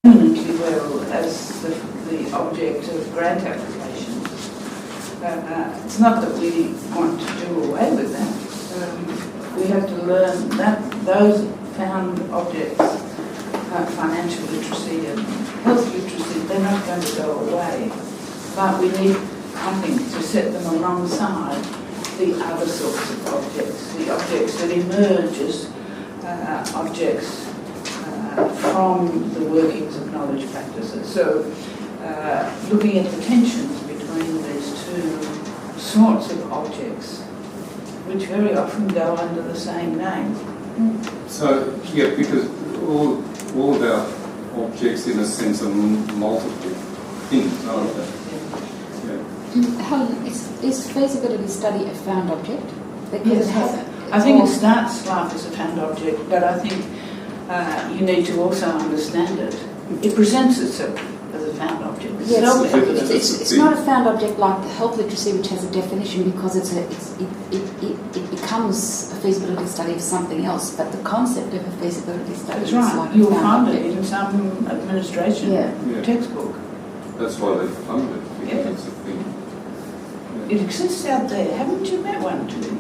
eminently well as the object of grant applications. It's not that we want to do away with that. We have to learn that those found objects, financial literacy and health literacy, they're not going to go away. But we need, I think, to set them alongside the other sorts of objects, the objects that emerge as objects from the workings of knowledge practices. So looking at the tensions between these two sorts of objects, which very often go under the same name. So, yeah, because all of our objects, in a sense, are multiple things, aren't they? Yeah. Helen, is feasibility study a found object? Because I think it starts life as a found object, but I think you need to also understand it. It presents itself as a found object. Yes, it's not a found object like the health literacy, which has a definition because it becomes a feasibility study of something else, but the concept of a feasibility study is like you'll a found find object. it in some administration textbook. That's why they fund it, because it's a thing. It exists out there. Haven't you met one, Julie?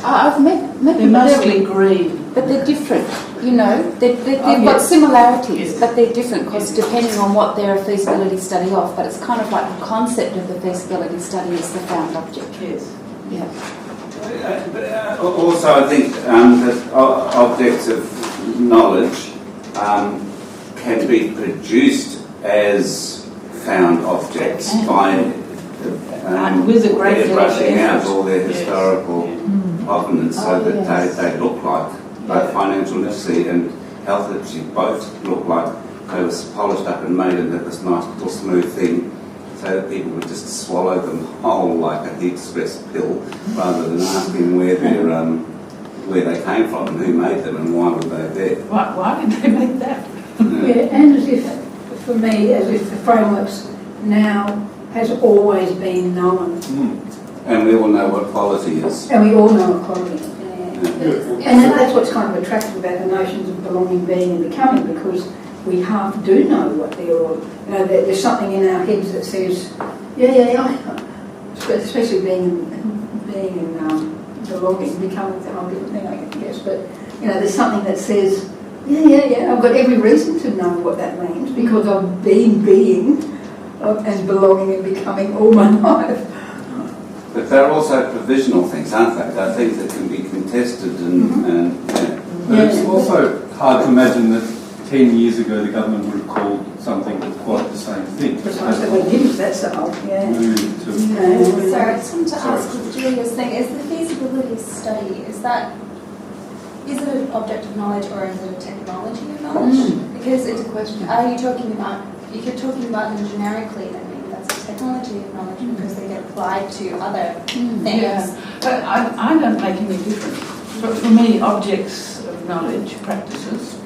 I've met They're mostly green. But they're different, you know. They've got similarities, but they're different because depending on what they're a feasibility study of, but it's kind of like the concept of the feasibility study is the found object. Yes. Yeah. But also, I think that objects of knowledge can be produced as found objects by with a great deal of brushing out effort. all their historical provenance so that they look like both financial literacy and health literacy both look like they were polished up and made into this nice little smooth thing so that people would just swallow them whole like a heat stress pill rather than asking where they came from and who made them and why were they there. Why did they make that? And as if, for me, as if the frameworks now has always been known. And we all know what quality is. And we all know what quality is. And that's what's kind of attractive about the notions of belonging, being and becoming, because we half do know what they're all. You know, there's something in our heads that says, especially being in belonging, becoming is a whole different thing, I guess. But, you know, there's something that says, I've got every reason to know what that means because I've been being and belonging and becoming all my life. But they're also provisional things, aren't they? They're things that can be contested But it's also hard to imagine that 10 years ago the government would have called something quite the same thing. Precisely, we didn't, that's the whole, Sorry, I just wanted to ask with Julia's thing, is the feasibility study, is it an object of knowledge or is it a technology of knowledge? Because it's a question. Are you talking about, if you're talking about them generically, then maybe that's a technology of knowledge because they get applied to other things. Yeah, but I don't make any difference. But for me, objects of knowledge, practices,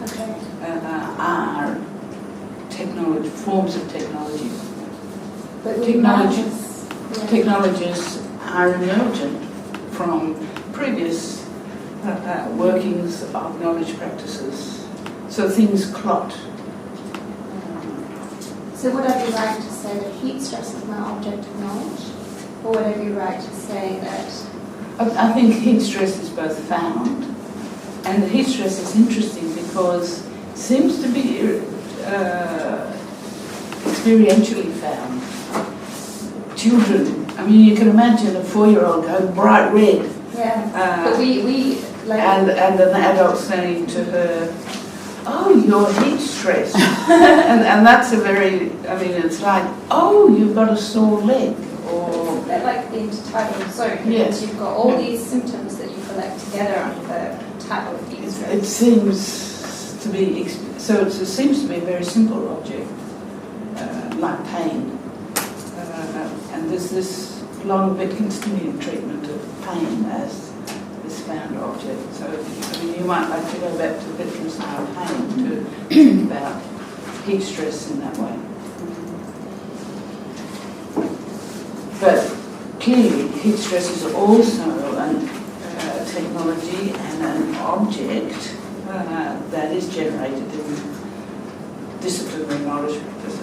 are technology, forms of technology. But Technologies are emergent from previous workings of knowledge practices. So things clot. So would I be right to say that heat stress is now object of knowledge? Or would I be right to say that... I think heat stress is both found, and the heat stress is interesting because it seems to be experientially found. Children, I mean, you can imagine a 4-year-old going bright red. Yeah, but we like... And an adult saying to her, oh, you're heat stressed. and that's a very, I mean, it's like, oh, you've got a sore leg. Or It's like the intertidal zone, because you've got all these symptoms that you collect together under the type of heat stress. It seems to be, it seems to be a very simple object, like pain. And there's this long Wittgensteinian treatment of pain as this found object. So, I mean, you might like to go back to Wittgenstein pain to think about heat stress in that way. But clearly, heat stress is also a technology and an object that is generated in disciplinary knowledge practices.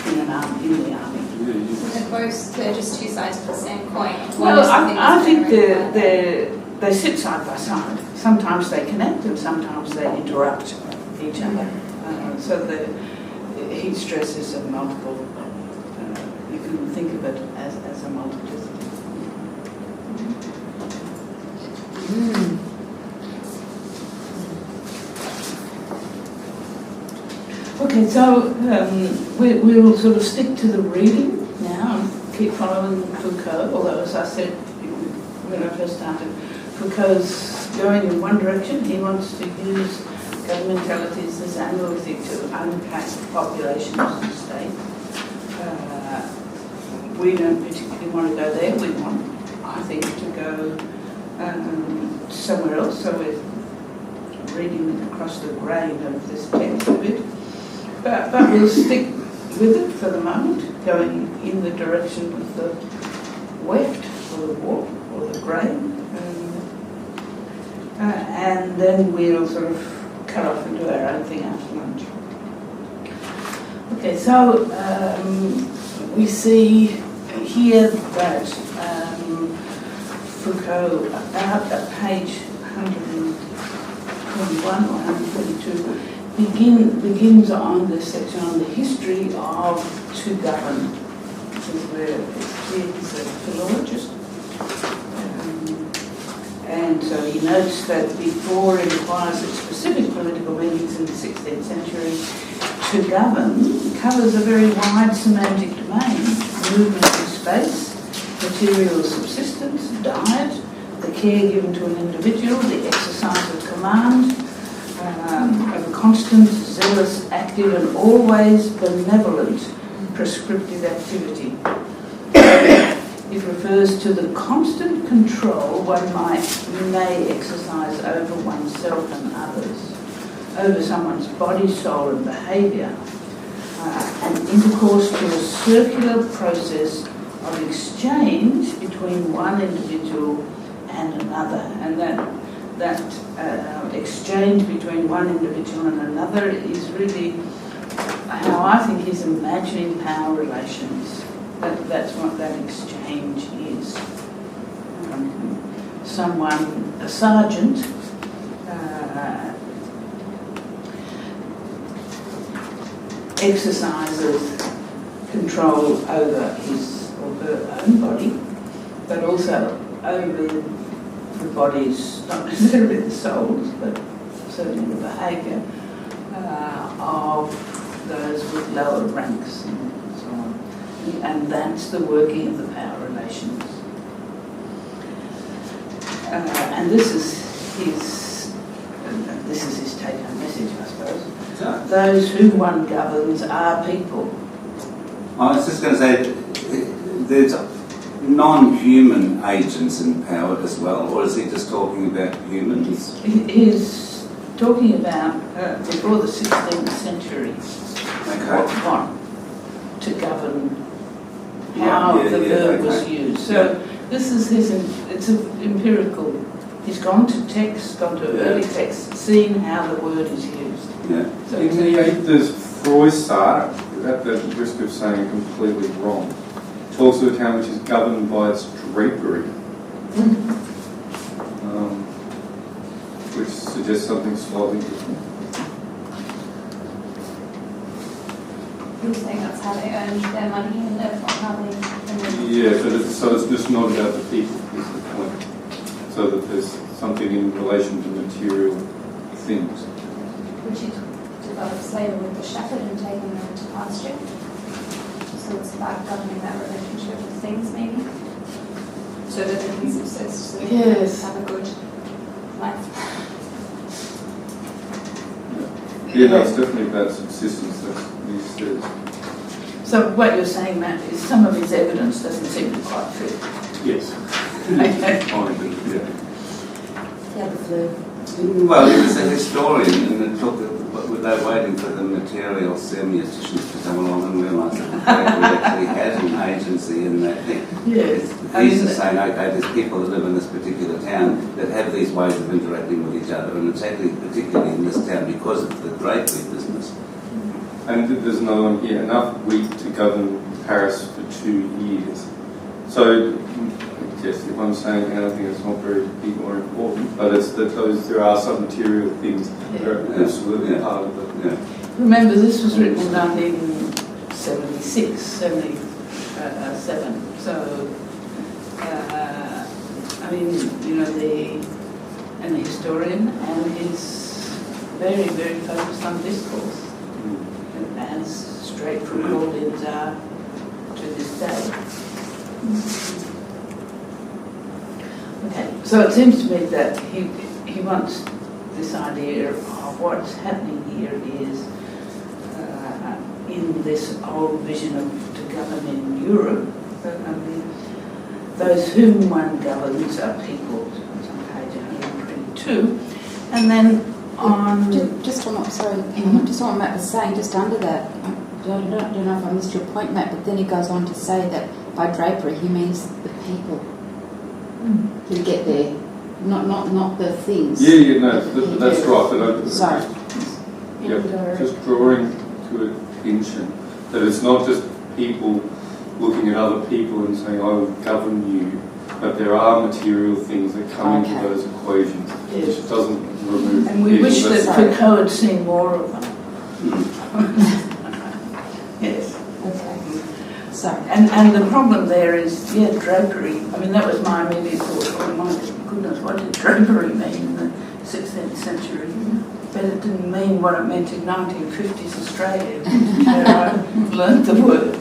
In the army. So they're just two sides of the same coin. Well, I think they sit side by side. Sometimes they connect and sometimes they interrupt each other. So the heat stress is a multiple. You can think of it as a multiplicity. Okay, so we'll sort of stick to the reading now and keep following Foucault, although as I said when I first started, Foucault's going in one direction. He wants to use governmentalities as analytic to unpack populations and states. We don't particularly want to go there. We want, I think, to go somewhere else. So we're reading across the grain of this text a bit. But we'll stick with it for the moment, going in the direction of the weft, or the warp, or the grain. And then we'll sort of cut off and do our own thing after lunch. Okay, so we see here that Foucault, about at page 121 or 122, begins on this section on the history of to govern. This is where he's a philologist. And so he notes that before it acquires its specific political meanings in the 16th century, to govern covers a very wide semantic domain: movement in space, material subsistence, diet, the care given to an individual, the exercise of command, of a constant, zealous, active and always benevolent prescriptive activity. It refers to the constant control one may exercise over oneself and others, over someone's body, soul and behaviour, and intercourse to a circular process of exchange between one individual and another. And that exchange between one individual and another is really how I think he's imagining power relations. That's what that exchange is. Someone, a sergeant, exercises control over his or her own body, but also over the bodies, not necessarily the souls, but certainly the behaviour of those with lower ranks and so on. And that's the working of the power relations. And this is his take-home message, I suppose. Those who one governs are people. I was just going to say, there's non-human agents in power as well, or is he just talking about humans? He's talking about before the 16th century. What to govern, how the verb was used. So this is it's an empirical. He's gone to text, gone to early text, seen how the word is used. Yeah. So in the 80s, Froissart, at the risk of saying completely wrong, talks of a town which is governed by its drapery, which suggests something slightly different. You're saying that's how they earned their money and therefore how they... Yeah, so it's just not about the people, is the point. So that there's something in relation to material things. Would you develop slavery with the shepherd and taking them to pasture? So it's about governing that relationship with things, maybe? So that they can subsist, so they can have a good life. Yeah, no, it's definitely about subsistence, that's what he says. So what you're saying, Matt, is some of his evidence doesn't seem to quite fit. Yes. Okay. Yeah, the flu. Well, he was a historian, and it took, without waiting for the material semioticians to come along and realise that they actually had an agency in that thing. Yes. He's just saying, okay, there's people that live in this particular town that have these ways of interacting with each other, and it's actually particularly in this town because of the drapery business. And there's another one here, enough wheat to govern Paris for 2 years. So, yes, if I'm saying anything, it's not very big or important, but it's that there are some material things that are absolutely part of it. Yeah. Remember, this was written in 1976, 77. So, I mean, you know, an historian, and he's very, very focused on discourse, and as straight from Gordians are to this day. Okay, so it seems to me that he wants this idea of what's happening here is in this old vision of to govern in Europe. Those whom one governs are people. It's on page 122, and then on just on what just on what Matt was saying, just under that. I don't know if I missed your point, Matt, but then he goes on to say that by drapery he means the people who get there, not the things. Yeah, no, that's right. But Sorry. Just drawing to attention that it's not just people looking at other people and saying, I will govern you, but there are material things that come into those equations. Yes. Which doesn't remove and we people. wish that Foucault had seen more of them. Yes. Okay. Sorry. And the problem there is, drapery. I mean, that was my immediate thought. Oh my goodness, what did drapery mean in the 16th century? But it didn't mean what it meant in 1950s Australia, where I learned the word.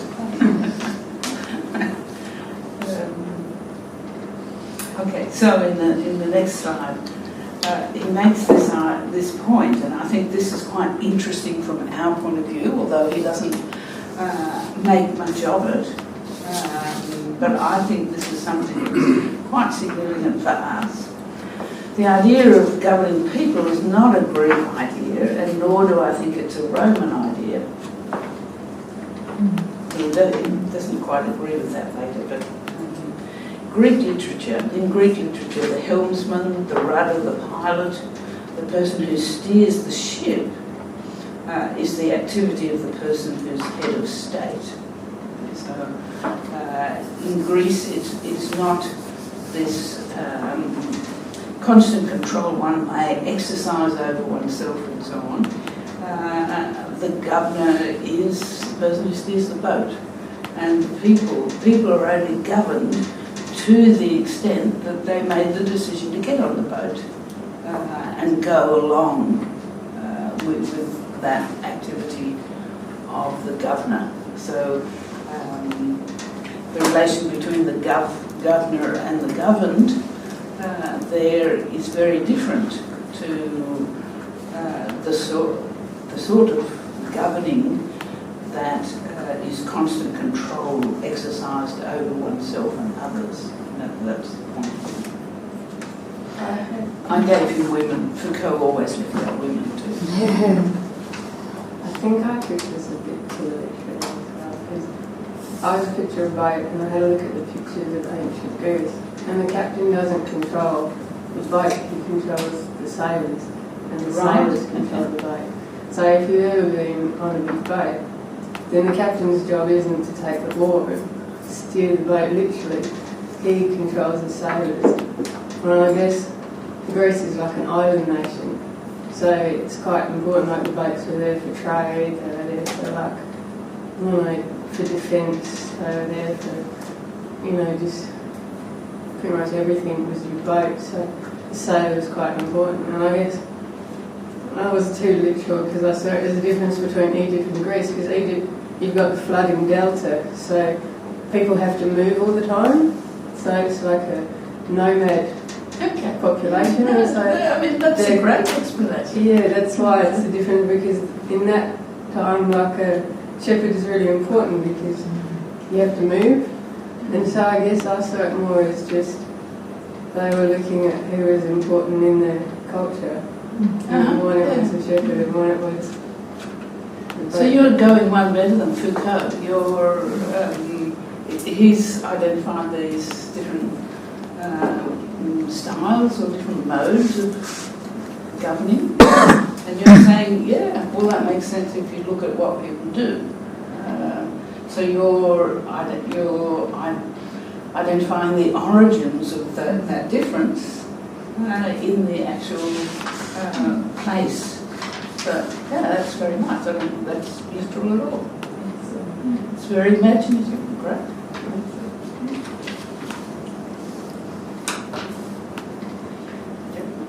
Okay, so in the next slide, he makes this point, and I think this is quite interesting from our point of view, although he doesn't make much of it. But I think this is something that's quite significant for us. The idea of governing people is not a Greek idea, and nor do I think it's a Roman idea. He doesn't quite agree with that later, but in Greek literature, the helmsman, the rudder, the pilot, the person who steers the ship is the activity of the person who's head of state. So in Greece, it's not this constant control one may exercise over oneself and so on. The governor is the person who steers the boat, and people are only governed to the extent that they made the decision to get on the boat and go along with that activity of the governor. So the relation between the governor and the governed there is very different to the sort of governing that is constant control exercised over oneself and others. That's the point. I gave you women. Foucault always left out women too. I think I took this a bit too literally as well, because I was a picture of a boat and I had a look at the pictures of ancient Greece, and the captain doesn't control the boat, he controls the sailors, and the sailors control the boat. So if you've ever been on a big boat, then the captain's job isn't to take the oar and steer the boat literally. He controls the sailors. Well, I guess Greece is like an island nation, so it's quite important, like the boats were there for trade, they were there for for defence, they were there for, just pretty much everything was your boat, so the sail was quite important. And I guess I was too literal because I saw there's a difference between Egypt and Greece, because Egypt, you've got the flooding delta, so people have to move all the time, so it's like a nomad population. That's a great explanation. Yeah, that's why it's a difference, because in that time, like a shepherd is really important because you have to move. And so I guess I saw it more as just they were looking at who was important in their culture. And one it was the shepherd and one it was the So you're going one better than Foucault. You're he's identified these different styles or different modes of governing, and you're saying, yeah, well, that makes sense if you look at what people do. So you're identifying the origins of that difference in the actual place. But yeah, that's very nice. I don't think that's useful at all. It's very imaginative, great.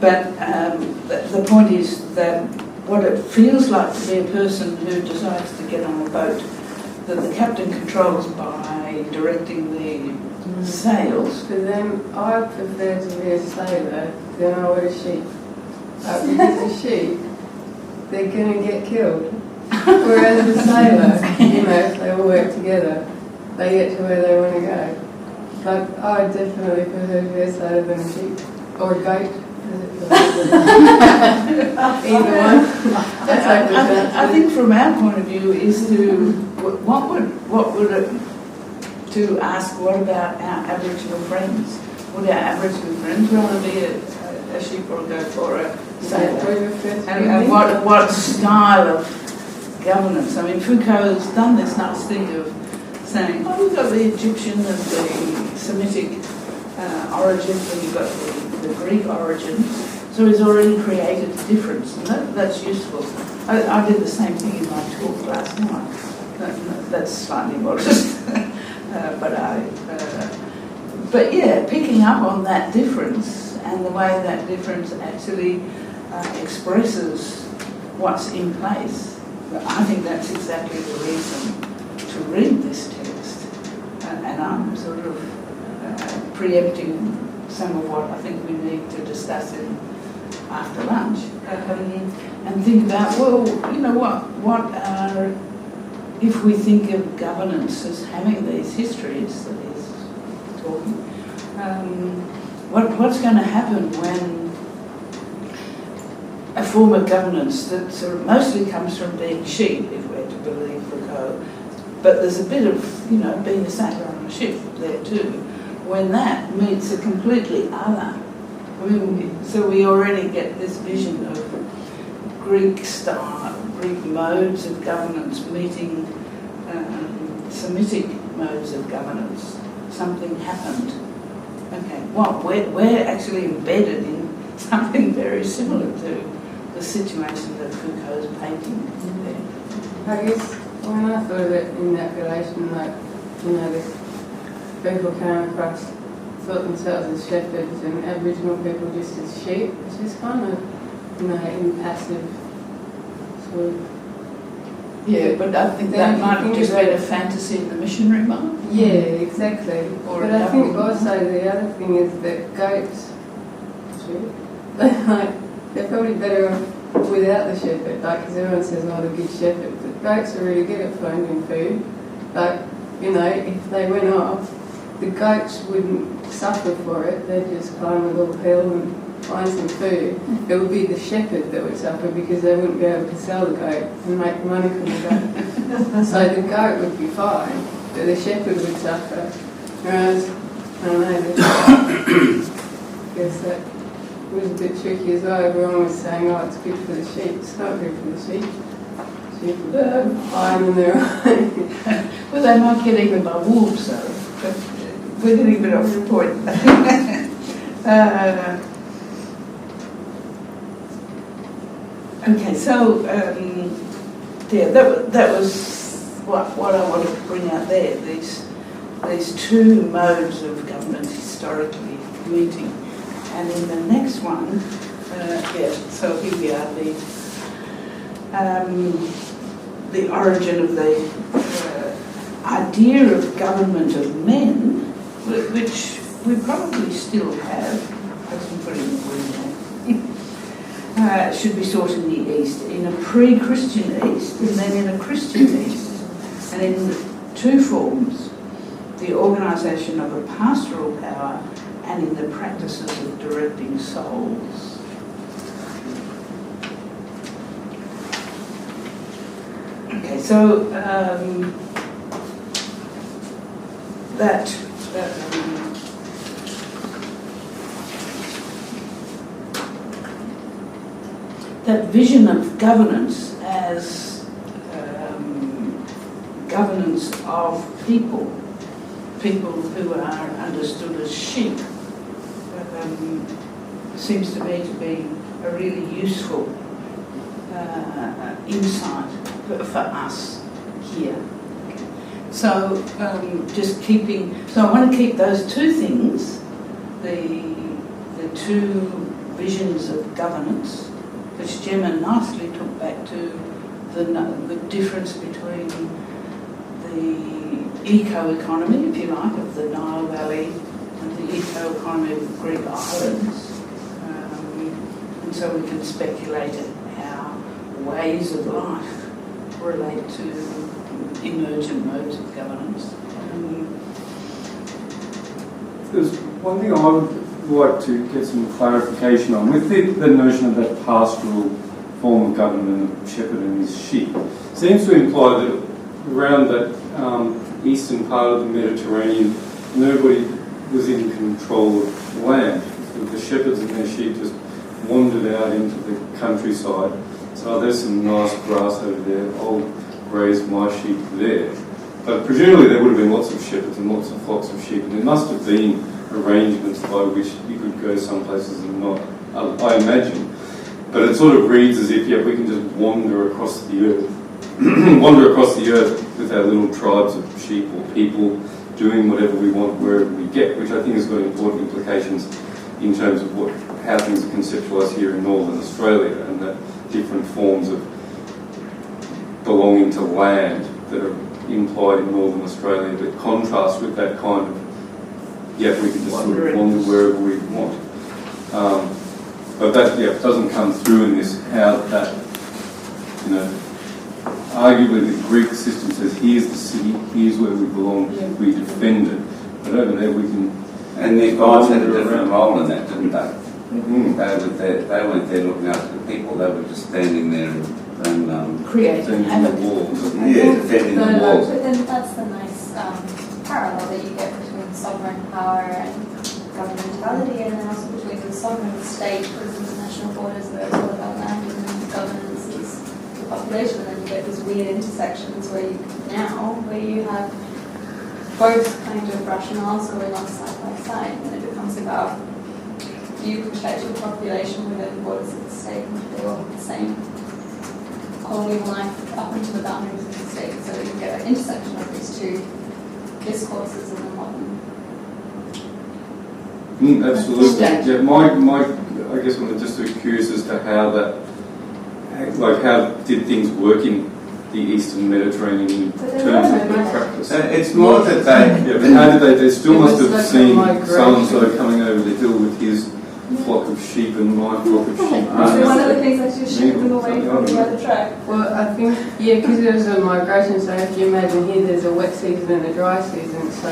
But the point is that what it feels like to be a person who decides to get on a boat that the captain controls by directing the sails. For them, I prefer to be a sailor than I would a sheep. Because a sheep, they're going to get killed. Whereas a sailor, if they all work together, they get to where they want to go. Like, I definitely prefer to be a sailor than a sheep. Or a goat. Either one. I think from our point of view is to what would it to ask what about our Aboriginal friends? Would our Aboriginal friends rather be a sheep or a goat or a sailor? And what style of governance? I mean, Foucault's done this nice thing of saying, oh, you've got the Egyptian and the Semitic origin, and you've got the Greek origin. So he's already created a difference, and that's useful. I did the same thing in my talk last night. That's slightly modest, but yeah, picking up on that difference and the way that difference actually expresses what's in place. I think that's exactly the reason to read this text, and I'm sort of preempting some of what I think we need to discuss after lunch, and think about, well, you know, what are, if we think of governance as having these histories that he's talking, what's going to happen when a form of governance that sort of mostly comes from being sheep, if we're to believe Foucault, but there's a bit of, you know, being a sailor on a ship there too, when that meets a completely other. I mean, so we already get this vision of Greek style, Greek modes of governance meeting Semitic modes of governance. Something happened. Okay, well, we're actually embedded in something very similar to the situation that Foucault's painting there. I guess when I thought of it in that relation, like, you know, the people came across, thought themselves as shepherds and Aboriginal people just as sheep, which is kind of, you know, impassive sort of. Yeah, but I think that might have just been a fantasy in the missionary mind. Yeah, exactly. But I think also the other thing is that goats, they're probably better off without the shepherd, like, because everyone says, oh, the good shepherd. But goats are really good at finding food. Like, you know, if they went off, the goats wouldn't suffer for it. They'd just climb a little hill and find some food. It would be the shepherd that would suffer because they wouldn't be able to sell the goat and make money from the goat. So the goat would be fine, but the shepherd would suffer. Whereas, I don't know, I guess that was a bit tricky as well. Everyone was saying, oh, it's good for the sheep. It's not good for the sheep. Sheep are fine on their own. Well, they might get eaten by wolves, though. But we're getting a bit off the point. Okay, so yeah, that was what I wanted to bring out there. These two modes of government historically meeting, and in the next one, yeah. So here we are, the origin of the idea of government of men, which we probably still have. I can put it in the window. Should be sought in the East, in a pre-Christian East and then in a Christian East, and in two forms, the organisation of a pastoral power and in the practices of directing souls. Okay, so that that vision of governance as governance of people who are understood as sheep, seems to me to be a really useful insight for us here. So so I want to keep those two things, the two visions of governance, which Gemma nicely took back to the difference between the eco-economy, if you like, of the Nile Valley and the eco-economy of the Greek islands. And so we can speculate at how ways of life relate to emergent modes of governance. There's one thing I would like to get some clarification on. With the notion of that pastoral form of government of shepherd and his sheep, seems to imply that around that eastern part of the Mediterranean, nobody was in control of land. The shepherds and their sheep just wandered out into the countryside. So there's some nice grass over there, I'll graze my sheep there. But presumably there would have been lots of shepherds and lots of flocks of sheep, and there must have been arrangements by which you could go some places and not, I imagine. But it sort of reads as if, yeah, we can just wander across the earth, with our little tribes of sheep or people doing whatever we want wherever we get, which I think has got important implications in terms of how things are conceptualised here in Northern Australia, and that different forms of belonging to land that are implied in Northern Australia that contrast with that kind of, yeah, we can just sort of wander wherever we want. But that, yeah, doesn't come through in this, how that, arguably the Greek system says, here's the city, here's where we belong, we defend it. But over there we can... And these guys had a different role in that, didn't they? Mm-hmm. They weren't there looking after the people, they were just standing there and creating the walls. Yeah, defending the walls. But then that's the nice parallel that you get between sovereign power and governmentality, and then also between the sovereign state with international borders where it's all about land, and then governance is the population, and then you get these weird intersections where you have both kind of rationales going on side by side, and it becomes about, do you protect your population within the borders of the state, and they all have the same colonial life up into the boundaries of the state, so you get an intersection of these two discourses in the modern. Absolutely. Yeah, my I guess I'm just curious as to how did things work in the Eastern Mediterranean in terms of the practice? It's more that they... Yeah, but how did they still must have seen so-and-so coming over the hill with his flock of sheep and my flock of sheep. So one of the things that's just shipping them away from the other track. Well, I think, yeah, because there's a migration, so if you imagine here there's a wet season and a dry season, so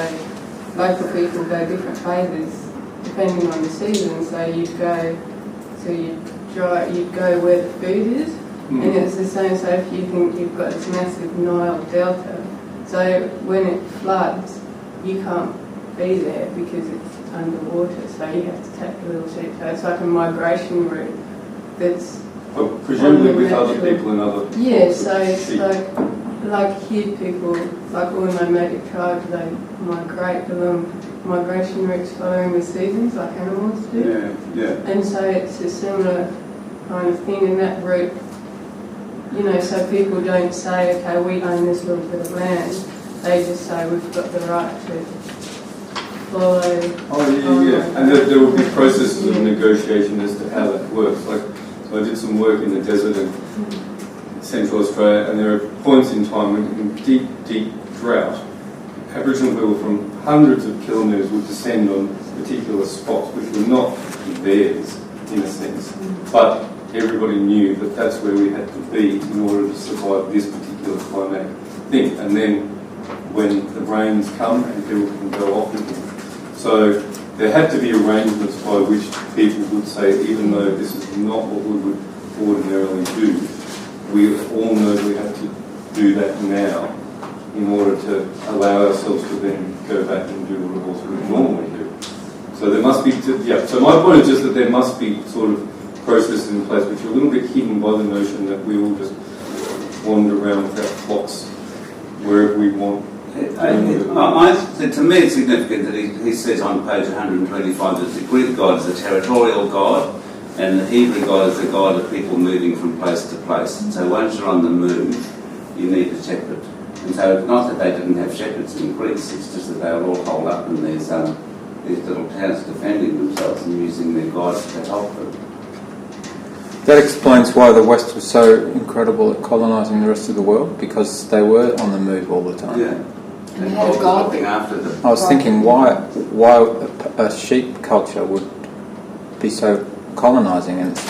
local people go different phases depending on the season. So you'd go where the food is, and it's the same. So if you think you've got this massive Nile delta, so when it floods, you can't be there because it's underwater. So you have to take a little sheep. So it's like a migration route that's. But presumably with other people and other. Yeah. So it's like here people, like all nomadic tribes, they migrate along migration routes following the seasons, like animals do. Yeah. And so it's a similar kind of thing in that route. So people don't say, okay, we own this little bit of land. They just say we've got the right to follow. Oh, yeah. And there will be processes of negotiation as to how that works. So I did some work in the desert in Central Australia, and there are points in time when in deep drought, Aboriginal people from hundreds of kilometres would descend on particular spots which were not theirs, in a sense. But everybody knew that that's where we had to be in order to survive this particular climatic thing. And then when the rains come and people can go off with them. So there had to be arrangements by which people would say, even though this is not what we would ordinarily do, we all know we have to do that now in order to allow ourselves to then go back and do what else we normally do. So there must be, so my point is just that there must be sort of processes in place which are a little bit hidden by the notion that we all just wander around with our clocks wherever we want. To me, it's significant that he says on page 125 that the Greek God is a territorial God and the Hebrew God is the God of people moving from place to place. So once you're on the move, you need a shepherd. And so it's not that they didn't have shepherds in Greece, it's just that they were all holed up in these little towns defending themselves and using their gods to help them. That explains why the West was so incredible at colonising the rest of the world, because they were on the move all the time. Yeah. And they had a God looking after them. I was thinking why a sheep culture would be so colonising, and it's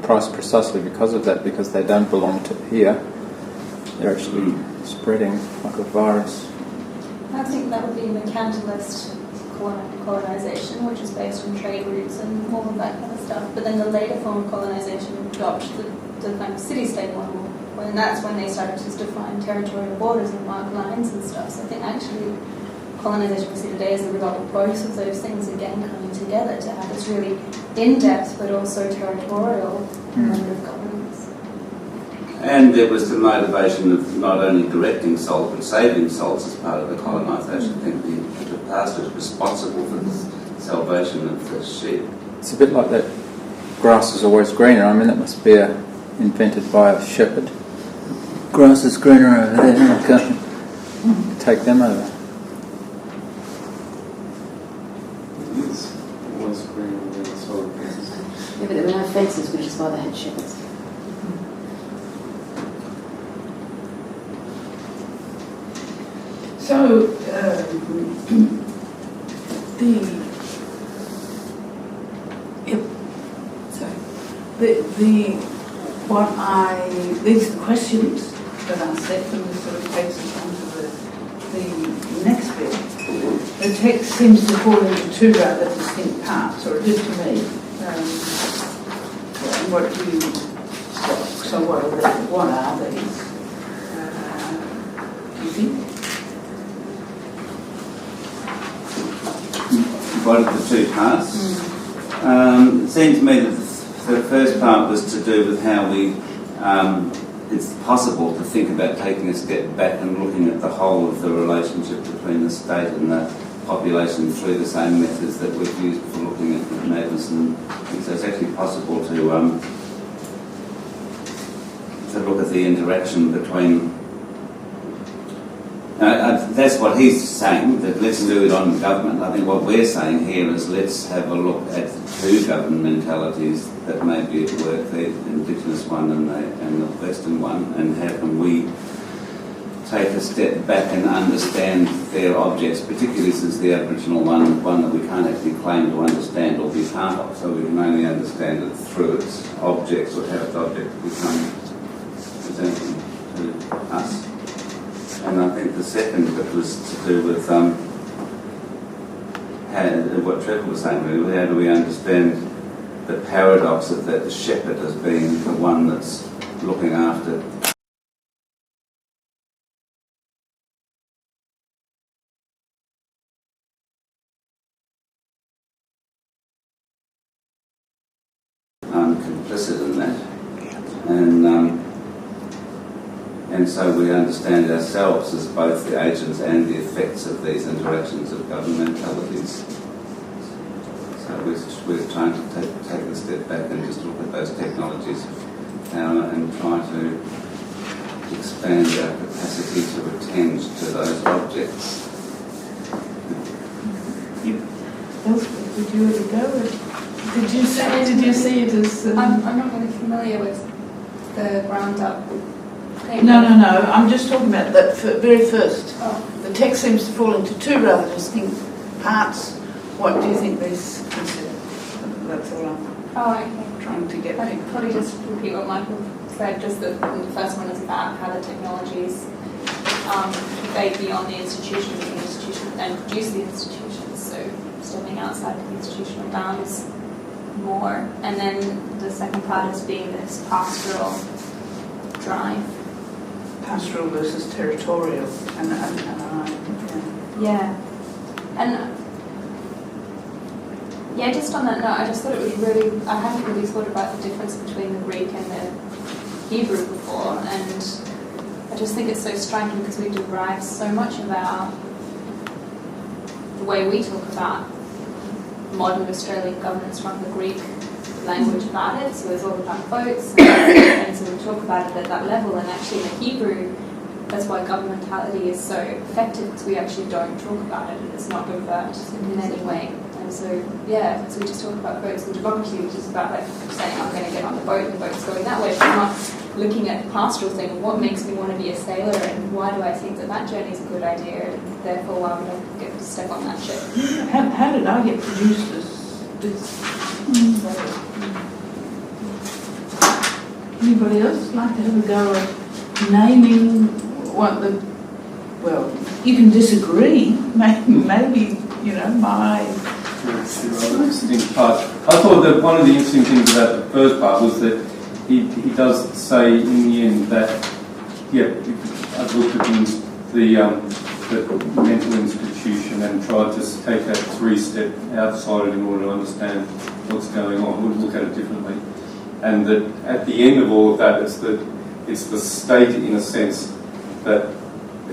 precisely because of that, because they don't belong to here. They're actually spreading like a virus. I think that would be mercantilist colonisation, which is based on trade routes and all of that kind of stuff. But then the later form of colonisation adopts the kind of city-state model, and that's when they started to define territorial borders and mark lines and stuff. So I think actually colonisation we see today is the result of both of those things again coming together to have this really in-depth but also territorial mode of governance. And there was the motivation of not only directing souls but saving souls as part of the colonisation. I think the pastor is responsible for the salvation of the sheep. It's a bit like that grass is always greener. I mean, that must be invented by a shepherd. Grass is greener over there. Okay. Take them over. It is always green on the other side of fences. Yeah, but there were no fences, which is why they had shepherds. So, these are the questions that are set, and this sort of takes us on to the next bit. The text seems to fall into two rather distinct parts, or it is to me. What are these? Do you think? What are the two parts? It seemed to me that the first part was to do with how it's possible to think about taking a step back and looking at the whole of the relationship between the state and the population through the same methods that we've used for looking at medicine. So it's actually possible to look at the interaction between. That's what he's saying, that let's do it on government. I think what we're saying here is let's have a look at the two governmentalities that may be at work, the Indigenous one and the Western one, and how can we take a step back and understand their objects, particularly since the Aboriginal one that we can't actually claim to understand or be part of, so we can only understand it through its objects or how its objects become presenting to us. And I think the second bit was to do with what Trevor was saying, really, how do we understand the paradox of that shepherd as being the one that's looking after complicit in that, and so we understand ourselves as both the agents and the effects of these interactions of governmentalities. So we're trying to take a step back and just look at those technologies of power and try to expand our capacity to attend to those objects. Elspeth, would you ever go? Did you see it as... I'm not really familiar with the ground up thing. No. I'm just talking about that very first. Oh. The text seems to fall into two rather distinct parts. What do you think these consider? That's all I'm trying to get. I'd probably just repeat what Michael said, just that the first one is about how the technologies pervade beyond the institution and produce the institutions, so stepping outside the institutional bounds more. And then the second part is being this pastoral drive pastoral versus territorial, and Yeah. And yeah, just on that note, I just thought it was really, I hadn't really thought about the difference between the Greek and the Hebrew before, and I just think it's so striking because we derive so much of the way we talk about modern Australian governance from the Greek language about it, so it's all about votes, and so we talk about it at that level, and actually in the Hebrew, that's why governmentality is so effective, because we actually don't talk about it, and it's not overt in any way. And so, yeah, so we just talk about votes and democracy, which is about like saying I'm going to get on the boat, and the boat's going that way, but I'm not looking at the pastoral thing of what makes me want to be a sailor, and why do I think that that journey is a good idea, and therefore why would I get to step on that ship? how did I get produced as this? Anybody else like to have a go at naming what the, well, you can disagree, maybe you know, my... Interesting part. I thought that one of the interesting things about the first part was that he does say in the end that, yeah, I've looked at the mental institution and tried to take that 3-step outside it in order to understand what's going on. We'll look at it differently. And that at the end of all of that, it's the state, in a sense, that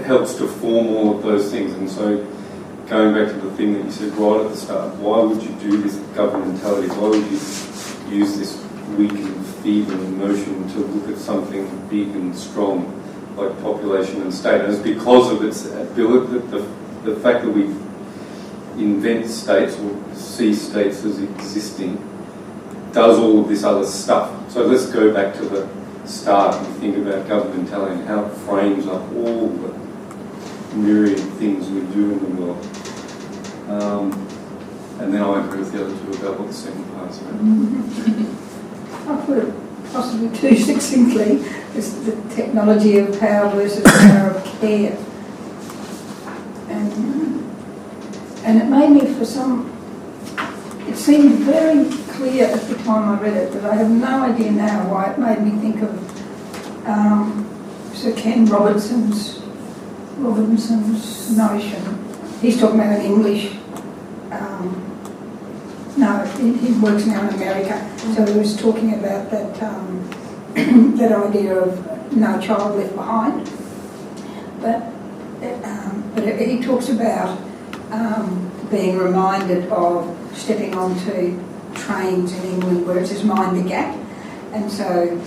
helps to form all of those things. And so, going back to the thing that you said right at the start, why would you do this governmentality? Why would you use this weak and feeble notion to look at something big and strong like population and state? And it's because of its ability, the fact that we invent states or see states as existing does all of this other stuff. So let's go back to the start and think about governmentality and how it frames up all the myriad things we do in the world. And then I agree with the other two about what the second part's about. I'll put it possibly too succinctly, it's the technology of power versus the power of care. And it made me, it seemed very clear at the time I read it, but I have no idea now why it made me think of Sir Ken Robinson's notion. He's talking about an English, he works now in America, so he was talking about that that idea of no child left behind. But he talks about being reminded of stepping onto trains in England where it says mind the gap. And so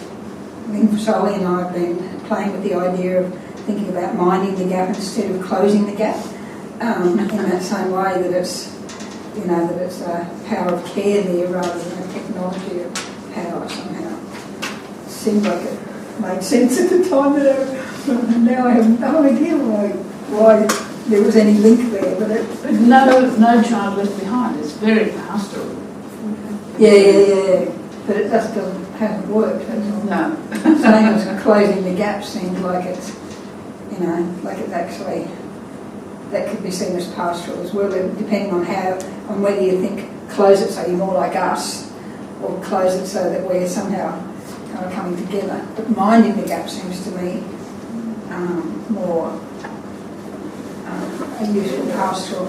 Soli and I have been playing with the idea of thinking about minding the gap instead of closing the gap, in that same way that it's, that it's a power of care there rather than a technology of power somehow. It seemed like it made sense at the time, but now I have no idea why there was any link there. But no child left behind. It's very pastoral. Yeah. But it just hasn't worked. No. Same as closing the gap seems like it's, like it's actually, that could be seen as pastoral as well, depending on whether you think close it so you're more like us, or close it so that we're somehow kind of coming together. But minding the gap seems to me more a useful pastoral. I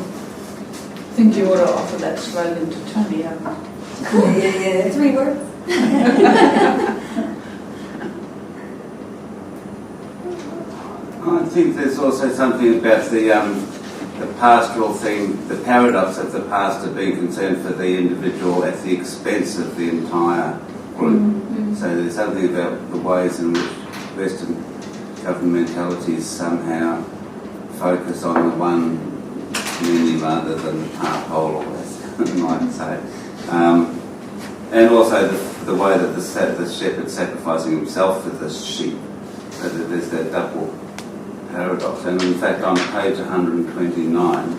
think you ought to offer that slogan to Tony. Yeah. 3 words. I think there's also something about the pastoral thing, the paradox of the pastor being concerned for the individual at the expense of the entire group. Mm-hmm. So there's something about the ways in which Western governmentalities somehow focus on the one many rather than the part whole, as I might say. And also the way that the shepherd's sacrificing himself for the sheep, so that there's that double paradox. And in fact, on page 129,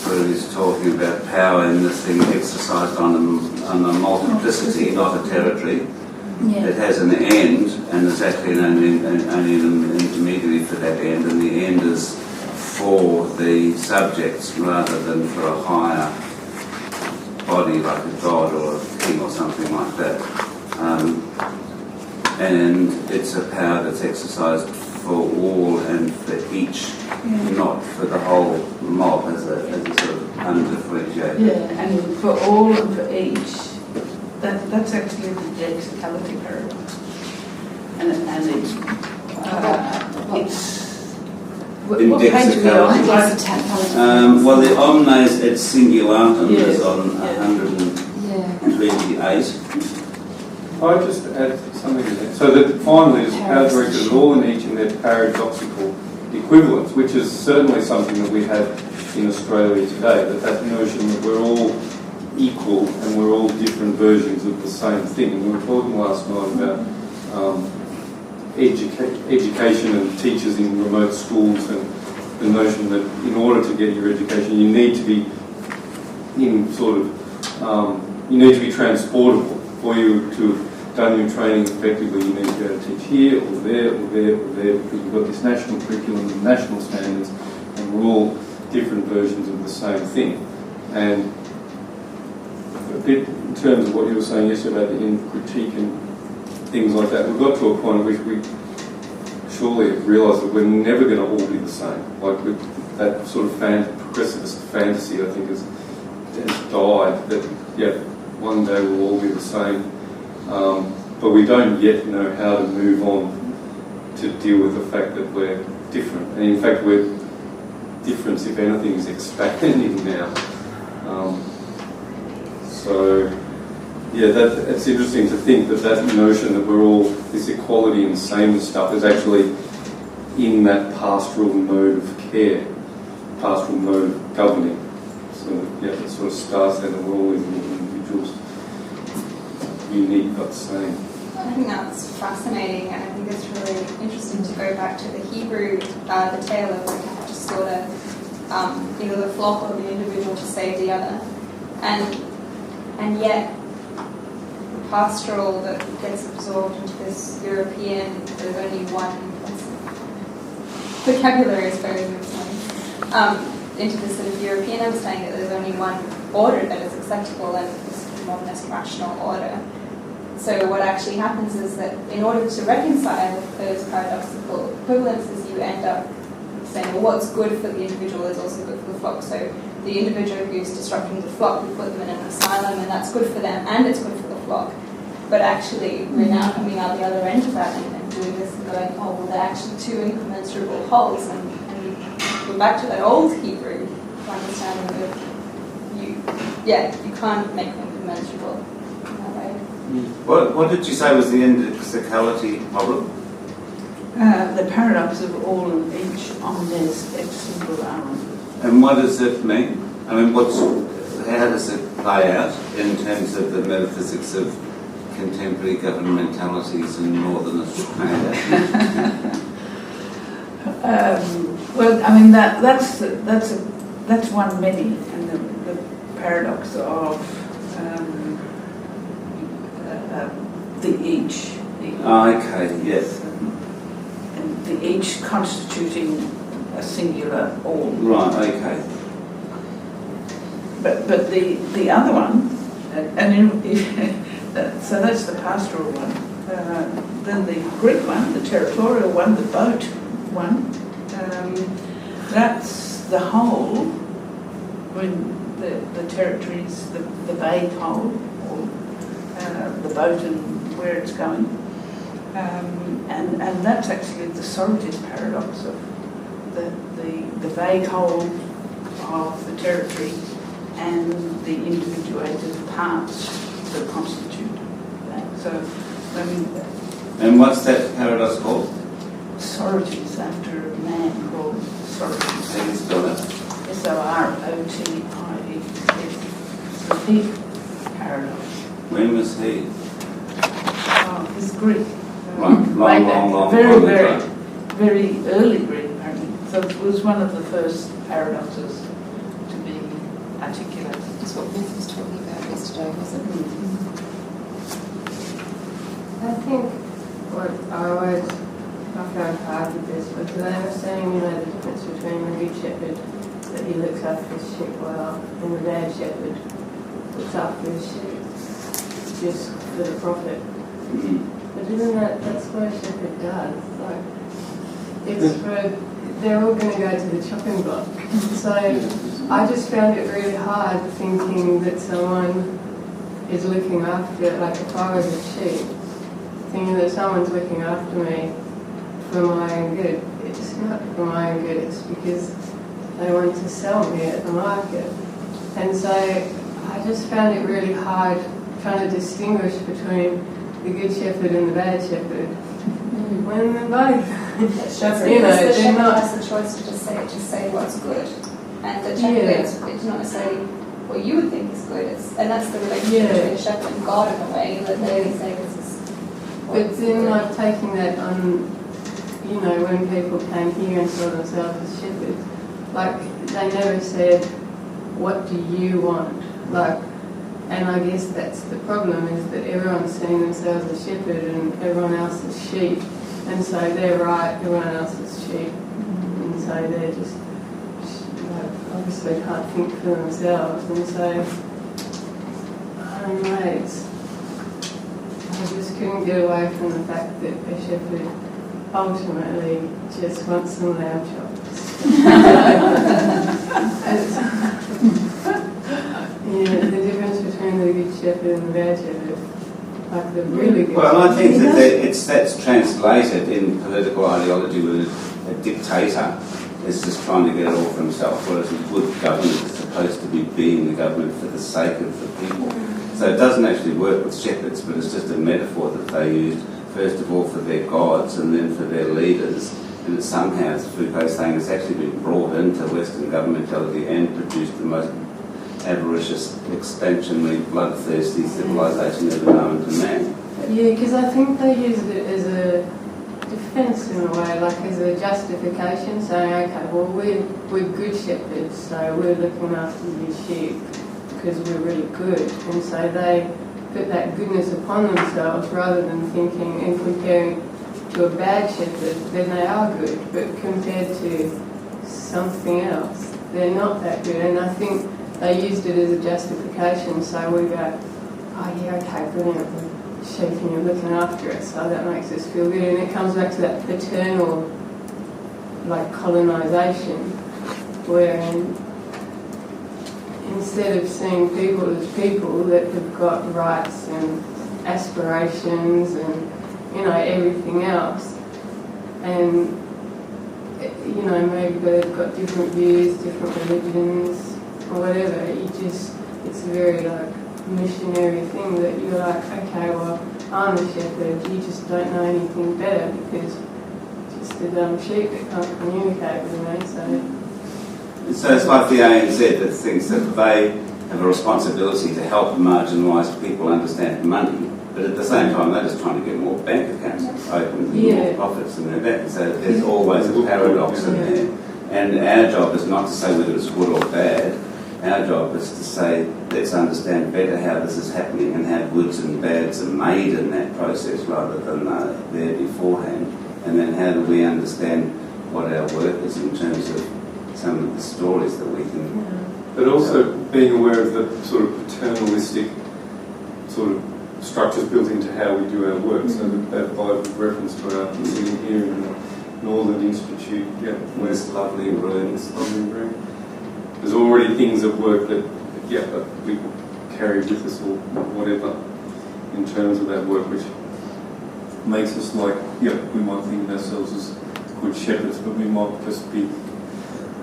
where he's talking about power in this thing exercised on a multiplicity, not a territory. Yeah. It has an end, and there's actually only an intermediary for that end, and the end is for the subjects rather than for a higher body like a god or a king or something like that. And it's a power that's exercised for all and for each, not for the whole mob as a sort of undifferentiated. Yeah, and for all and for each, that's actually the lexicality paradox. And it's what page are we on? Well, the omnes et singulatum Yes, is on yeah. 128. I just add something to that. So that finally is how directed all and each in their paradoxical equivalence, which is certainly something that we have in Australia today, that notion that we're all equal and we're all different versions of the same thing. We were talking last night about education and teachers in remote schools and the notion that in order to get your education you need to be in sort of, you need to be transportable. For you to have done your training effectively, you need to be able to teach here or there or there or there, because we've got this national curriculum and national standards and we're all different versions of the same thing. And a bit in terms of what you were saying yesterday about the inner critique and things like that, we've got to a point at which we surely have realised that we're never going to all be the same. Like that sort of progressivist fantasy, I think, has died, that, one day we'll all be the same. But we don't yet know how to move on to deal with the fact that we're different. And in fact, difference, if anything, is expanding now. It's interesting to think that notion that we're all this equality and sameness stuff is actually in that pastoral mode of care, pastoral mode of governing. So it sort of starts there that we're all individuals, unique but same. I think that's fascinating, and I think it's really interesting to go back to the Hebrew, the tale of like how to slaughter either the flock or the individual to save the other, and yet the pastoral that gets absorbed into this European, there's only one vocabulary is very interesting, into this sort of European understanding that there's only one order that is acceptable and this modernist rational order. So what actually happens is that in order to reconcile those paradoxical equivalences, you end up saying, well, what's good for the individual is also good for the flock. So the individual who's disrupting the flock, we put them in an asylum, and that's good for them, and it's good for the flock. But actually, we're now coming out the other end of that and doing this and going, oh, well, they're actually two incommensurable wholes. And we're back to that old Hebrew understanding of you can't make them commensurable in that way. What did you say was the indexicality problem? The paradox of all and each omnes et singularum. And what does it mean? I mean, how does it play out in terms of the metaphysics of contemporary governmentalities in northern Australia? Well, I mean that's one many, and the paradox of the each. Okay, yes. And the each constituting a singular all. Right, okay. But the other one, so that's the pastoral one. Then the Greek one, the territorial one, the boat one, that's the whole, when the territories, the bay whole, or the boat and where it's going. And that's actually the Socrates paradox of the vague whole of the territory and the individuated parts that constitute that. So, and what's that paradox called? Socrates, after a man called Socrates. How do you spell that? Soroties. The Heath paradox. When was he? Oh, he's Greek. Long Very early Greek, apparently. So it was one of the first paradoxes to be articulated. That's what Beth was talking about yesterday, wasn't it? I think what I found hard with this was that I was saying, the difference between the good shepherd, that he looks after his sheep well, and the bad shepherd looks after his sheep just for the profit. But isn't that's what a shepherd does? Like, it's for, they're all going to go to the chopping block. So I just found it really hard thinking that someone is looking after, like if I was a sheep, thinking that someone's looking after me for my own good. It's not for my own good, it's because they want to sell me at the market. And so I just found it really hard trying to distinguish between the good shepherd and the bad shepherd. When they're both, The shepherd has the choice to just say what's good, and the shepherd it's not necessarily what you would think is good. And that's the relationship between the shepherd and God in a way that they say this is. But then like taking that on, you know, when people came here and saw themselves as shepherds, like they never said, "What do you want?" Like. And I guess that's the problem, is that everyone's seeing themselves as shepherd and everyone else as sheep. And so they're right, everyone else is sheep. And so they're just, like, obviously can't think for themselves. And so, I don't know, I just couldn't get away from the fact that a shepherd ultimately just wants some lamb chops. Yeah, the difference between the good shepherd and the bad shepherd, like the really good Well, shepherd. I think that's translated in political ideology with a dictator is just trying to get it all for himself, whereas a good government is supposed to be being the government for the sake of the people. So it doesn't actually work with shepherds, but it's just a metaphor that they used, first of all for their gods and then for their leaders. And it somehow, as Foucault's saying, it's actually been brought into Western governmentality and produced the most avaricious, expansionary, bloodthirsty civilization ever known to man. Yeah, because I think they used it as a defence in a way, like as a justification, saying, okay, well we're good shepherds, so we're looking after you sheep because we're really good. And so they put that goodness upon themselves rather than thinking and comparing to a bad shepherd, then they are good, but compared to something else, they're not that good. And I think they used it as a justification, so we go, oh yeah, okay, brilliant, we're sheep and you're looking after us, so that makes us feel good. And it comes back to that paternal, like, colonisation, where instead of seeing people as people that have got rights and aspirations and, you know, everything else, and, you know, maybe they've got different views, different religions, or whatever, it's a very like missionary thing that you're like, okay, well, I'm a shepherd, you just don't know anything better because you're just a dumb sheep that can't communicate with me, So it's like the ANZ that thinks that they have a responsibility to help marginalised people understand money, but at the same time they're just trying to get more bank accounts open, more profits and that. So there's always a paradox in there. And our job is not to say whether it's good or bad. Our job is to say, let's understand better how this is happening and how goods and bads are made in that process rather than there beforehand. And then how do we understand what our work is in terms of some of the stories that we can... But also being aware of the sort of paternalistic sort of structures built into how we do our work. So that by reference to our sitting here in the Northern Institute, West lovely rooms. There's already things at work that we carry with us or whatever in terms of that work, which makes us like, we might think of ourselves as good shepherds, but we might just be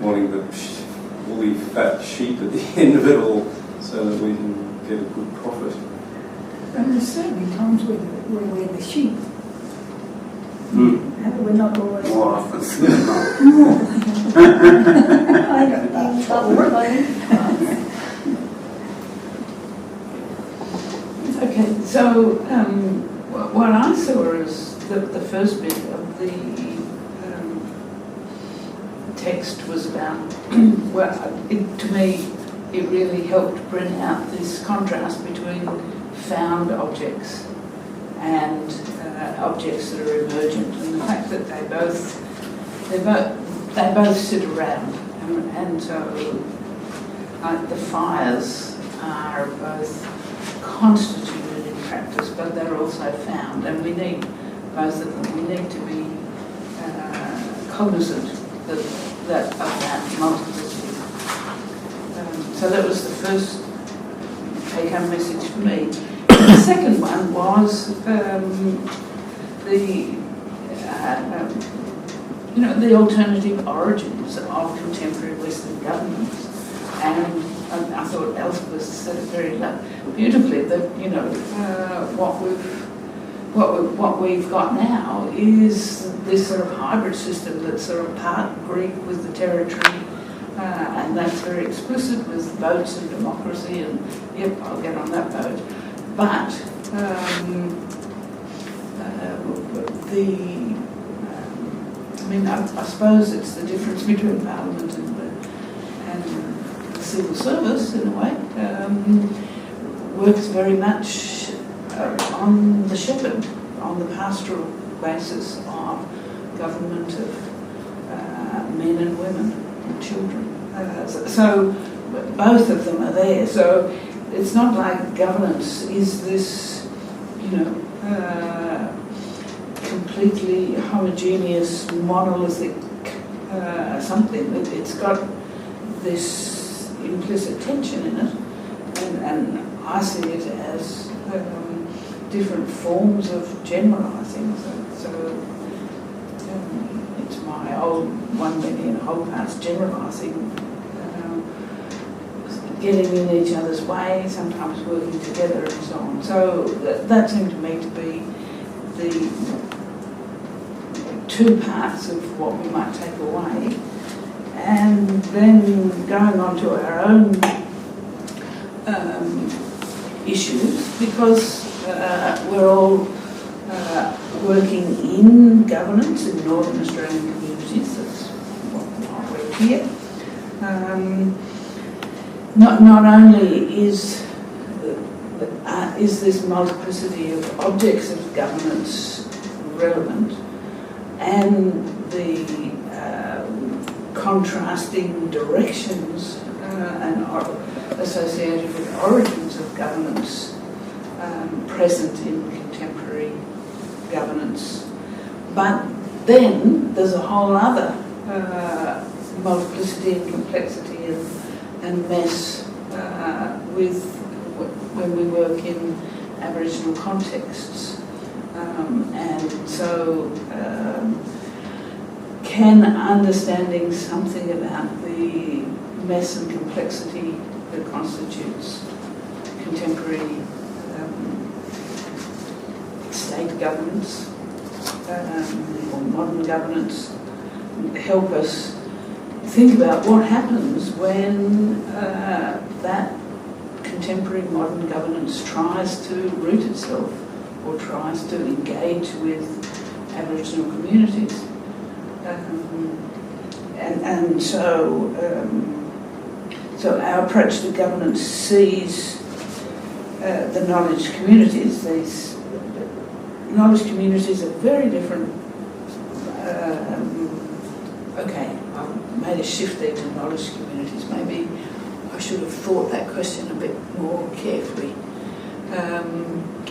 wanting the woolly fat sheep at the end of it all so that we can get a good profit. And there's certainly times where we're the sheep. Mm. And we're not always... More often. I don't Okay, so what I saw is the first bit of the text was about, to me, it really helped bring out this contrast between found objects and objects that are emergent, and the fact that they both sit around, and so the fires are both constituted in practice, but they're also found, and we need both of them. We need to be cognizant of that multiplicity. So that was the first take-home message for me. The second one was the alternative origins of contemporary Western governments, and I thought Elspeth said it very beautifully that what we've got now is this sort of hybrid system that's sort of part Greek with the territory, and that's very explicit with votes and democracy, and yep, I'll get on that boat. But I suppose it's the difference between Parliament and the civil service, in a way, works very much on the shepherd, on the pastoral basis of government of men and women and children. So both of them are there. So it's not like governance is this, completely homogeneous, monolithic something. It's got this implicit tension in it, and I see it as different forms of generalising. So it's my old 1 million whole parts generalising, getting in each other's way, sometimes working together and so on. So that seemed to me to be the two parts of what we might take away. And then going on to our own issues, because we're all working in governance in Northern Australian communities. That's what we're here. Not only is this multiplicity of objects of governance relevant, and the contrasting directions and associated with origins of governance present in contemporary governance, but then there's a whole other multiplicity and complexity and mess with when we work in Aboriginal contexts, and so can understanding something about the mess and complexity that constitutes contemporary state governance or modern governance help us think about what happens when that contemporary modern governance tries to root itself or tries to engage with Aboriginal communities. So our approach to governance sees the knowledge communities. These knowledge communities are very different. I've made a shift there to knowledge communities. Maybe I should have thought that question a bit more carefully.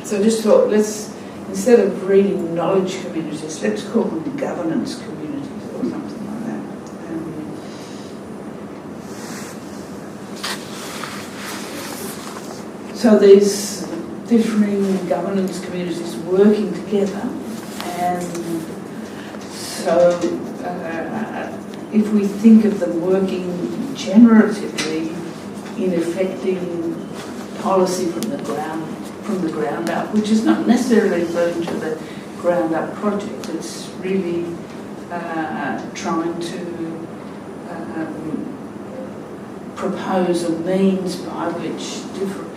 So just thought, let's, instead of reading knowledge communities, let's call them governance communities or something like that. So these differing governance communities working together, and so if we think of them working generatively in effecting policy from the ground up, which is not necessarily referring to the ground up project. It's really trying to propose a means by which different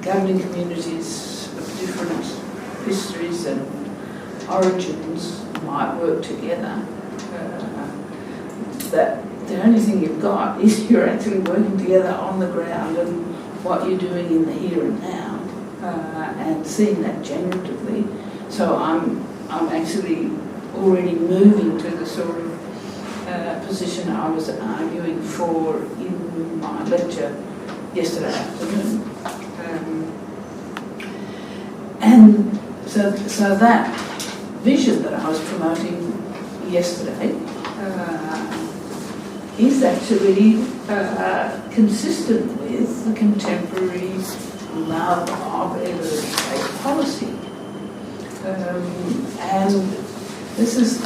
governing communities of different histories and origins might work together. That the only thing you've got is you're actually working together on the ground and what you're doing in the here and now, and seeing that generatively. So I'm actually already moving to the sort of position I was arguing for in my lecture yesterday afternoon. And so that vision that I was promoting yesterday is actually consistent with the contemporary love of evidence-based policy. And this is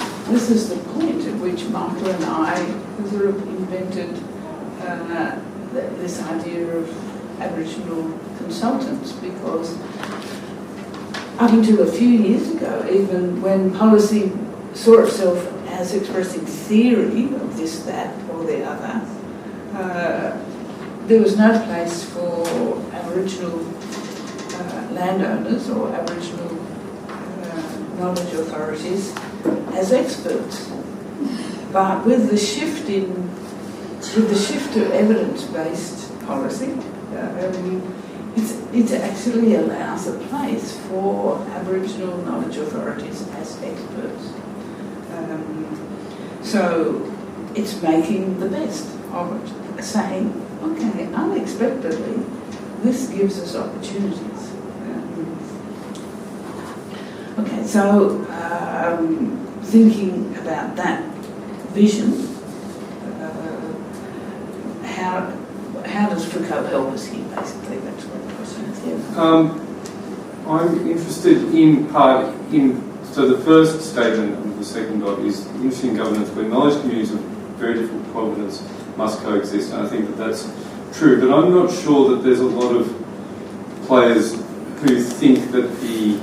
the point at which Michael and I sort of invented this idea of Aboriginal consultants, because up until a few years ago, even when policy saw itself as expressing theory of this, that or the other, there was no place for Aboriginal landowners or Aboriginal knowledge authorities as experts. But with the shift to evidence-based policy, it actually allows a place for Aboriginal knowledge authorities as experts. So it's making the best of it, saying, okay, unexpectedly, this gives us opportunities. Okay, so thinking about that vision, how does Foucault help us here, basically? That's what the question is here. I'm interested in part in, so the first statement of the second dot is interesting in governance where knowledge communities of very different provenance must coexist, and I think that that's true, but I'm not sure that there's a lot of players who think that the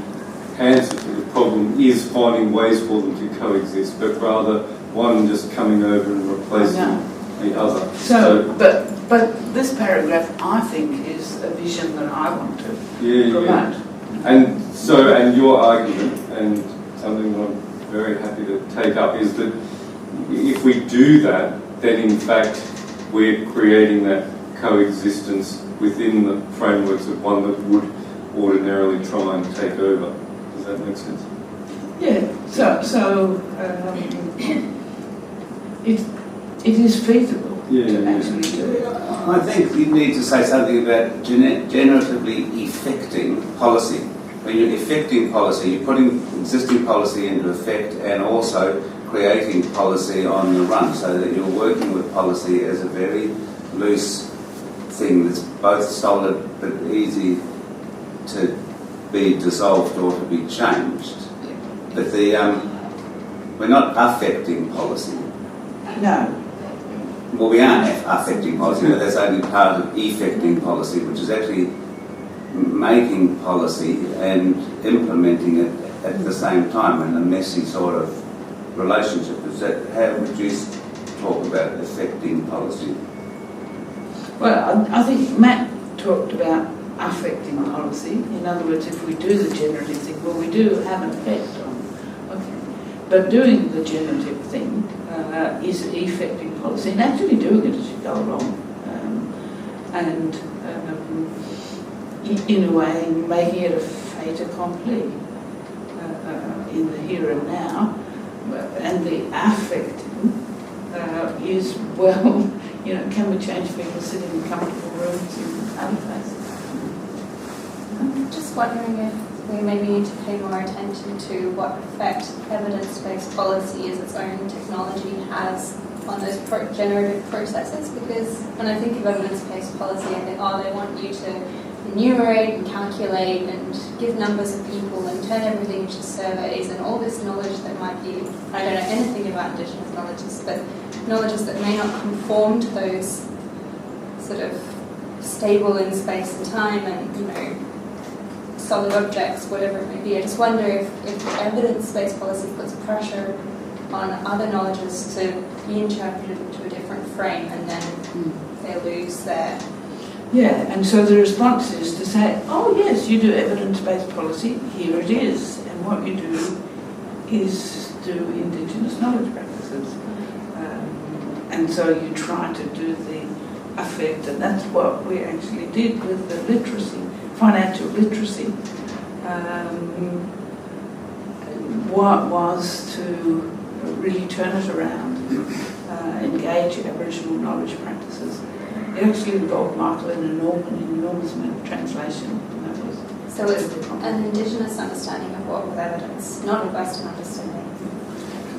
answer to the problem is finding ways for them to coexist, but rather one just coming over and replacing the other. So, but this paragraph, I think, is a vision that I want to promote. Yeah. And so, and your argument, and something that I'm very happy to take up, is that if we do that, then in fact we're creating that coexistence within the frameworks of one that would ordinarily try and take over. Does that make sense? Yeah. So it is feasible to actually do it. I think you need to say something about generatively effecting policy. When you're effecting policy, you're putting existing policy into effect and also creating policy on the run, so that you're working with policy as a very loose thing that's both solid but easy to be dissolved or to be changed. But we're not affecting policy. No. Well, we are affecting policy, but that's only part of effecting policy, which is actually making policy and implementing it at the same time in a messy sort of relationship. Is that how would you talk about affecting policy? Well, I think Matt talked about affecting policy. In other words, if we do the generative thing, well, we do have an effect on. Okay, but doing the generative thing is effecting policy, and actually doing it as you go along, and in a way making it a fait accompli in the here and now. And the affecting is, well, you know, can we change people sitting in comfortable rooms in other places? I'm just wondering if we maybe need to pay more attention to what effect evidence-based policy as its own technology has on those generative processes, because when I think of evidence-based policy, I think, oh, they want you to enumerate and calculate and give numbers of people and turn everything into surveys and all this knowledge that might be, I don't know anything about Indigenous knowledges, but knowledges that may not conform to those sort of stable in space and time and, you know, solid objects, whatever it may be. I just wonder if evidence-based policy puts pressure on other knowledges to be interpreted into a different frame, and then they lose their... Yeah, and so the response is to say, oh yes, you do evidence-based policy, here it is, and what you do is do Indigenous knowledge practices. And so you try to do the effect, and that's what we actually did with the literacy, financial literacy. What was to really turn it around, engage Aboriginal knowledge practices. It actually involved Michael in an enormous amount of translation. So it's an Indigenous understanding of what was evidence, not a Western understanding.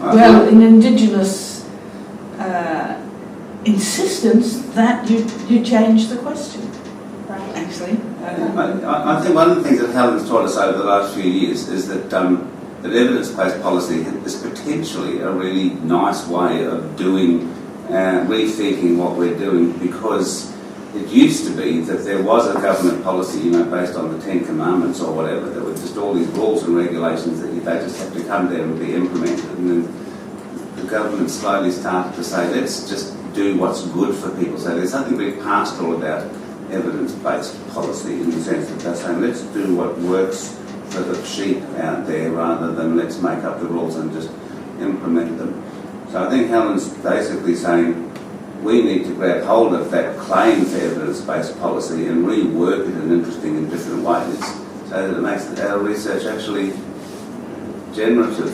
Well, in Indigenous insistence that you change the question, actually. I think one of the things that Helen's taught us over the last few years is that that evidence-based policy is potentially a really nice way of doing, rethinking what we're doing, because it used to be that there was a government policy, based on the 10 Commandments or whatever, that were just all these rules and regulations that they just have to come there and be implemented. And then the government slowly started to say, let's just do what's good for people. So there's something very pastoral about evidence-based policy in the sense that they're saying, let's do what works for the sheep out there rather than let's make up the rules and just implement them. So I think Helen's basically saying we need to grab hold of that claim for evidence-based policy and rework it in interesting and different ways so that it makes our research actually generative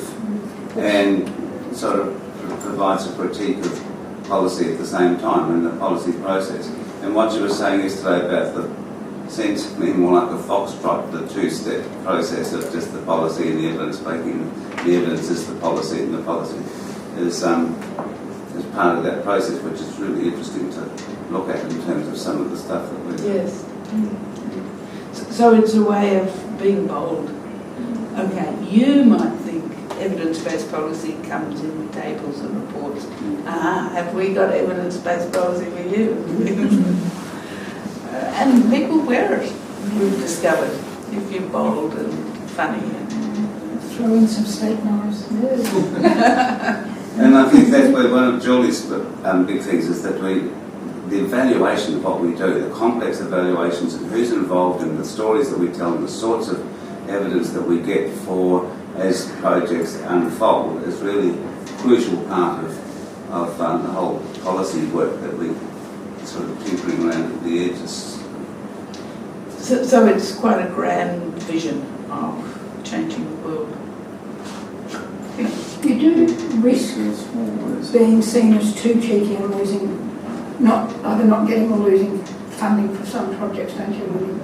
and sort of provides a critique of policy at the same time in the policy process. And what you were saying yesterday about the sense being more like a foxtrot, the two-step process of just the policy and the evidence making. The evidence is the policy and the policy is part of that process, which is really interesting to look at in terms of some of the stuff that we're doing. Yes. So it's a way of being bold. Okay, you might think evidence-based policy comes in tables and reports. Have we got evidence-based policy for you? And people wear it, we've discovered, if you're bold and funny. Throw in some steak knives. And I think that's where one of Julie's big things is that the evaluation of what we do, the complex evaluations and who's involved in the stories that we tell and the sorts of evidence that we get for as projects unfold is really a crucial part of the whole policy work that we sort of tinkering around at the edges. So it's quite a grand vision of changing the world. You do risk being seen as too cheeky and losing, either not getting or losing funding for some projects, don't you, really?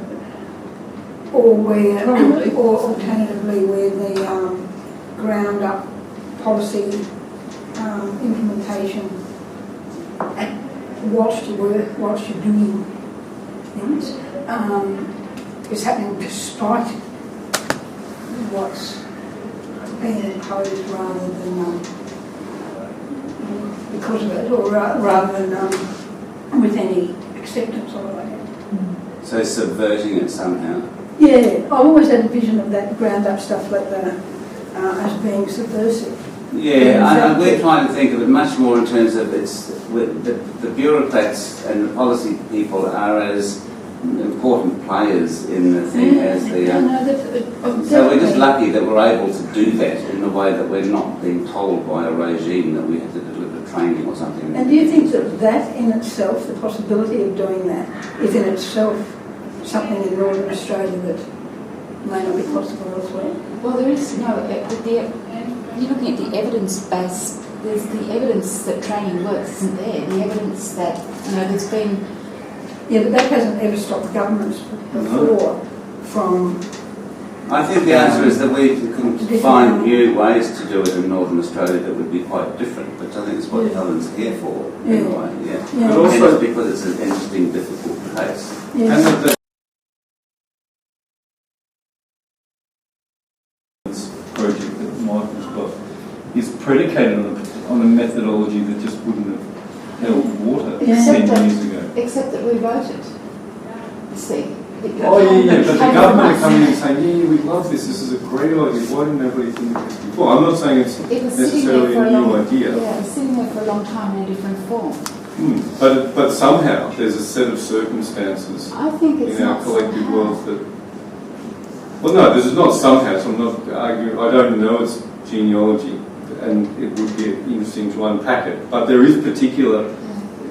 Or alternatively, where the ground-up policy implementation, whilst you're doing things, is happening despite what's being imposed rather than because of it, or rather than with any acceptance of it. So subverting it somehow. Yeah, I've always had a vision of that ground-up stuff like that as being subversive. Yeah, and we're trying to think of it much more in terms of the bureaucrats and the policy people are as important players in the thing as the... so we're just lucky that we're able to do that in a way that we're not being told by a regime that we have to deliver training or something. And do you think that in itself, the possibility of doing that, is in itself something in Northern Australia that may not be possible elsewhere? Well, there is you're looking at the evidence base. There's the evidence that training works, isn't there? The evidence that there's been. Yeah, but that hasn't ever stopped governments before from. I think the answer is that we can find new ways to do it in Northern Australia that would be quite different, but I think it's what Helen's here for, in a way, yeah. But also because it's an interesting, difficult case. Yes. And the project that Michael's got is predicated on a methodology that just wouldn't have held water 10 years ago. Except that we wrote it. You see. Oh yeah, but the government are coming in and saying, yeah, we love this is a great idea, why didn't nobody think of this before? I'm not saying it's necessarily a new idea. Yeah, it's sitting there for a long time in a different form. But somehow there's a set of circumstances I think it's in our collective world that... Well no, this is not somehow, so I'm not arguing, I don't know its genealogy and it would be interesting to unpack it, but there is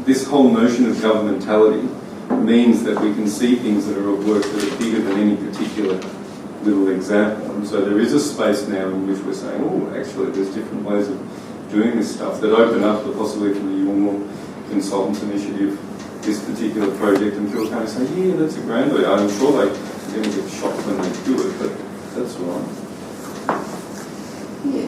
this whole notion of governmentality means that we can see things that are at work that are bigger than any particular little example. And so there is a space now in which we're saying, oh, actually there's different ways of doing this stuff that open up the possibility for the normal consultants initiative, this particular project, and people kind of say, yeah, that's a grand idea. I'm sure they're going to get shocked when they do it, but that's all right. Yeah.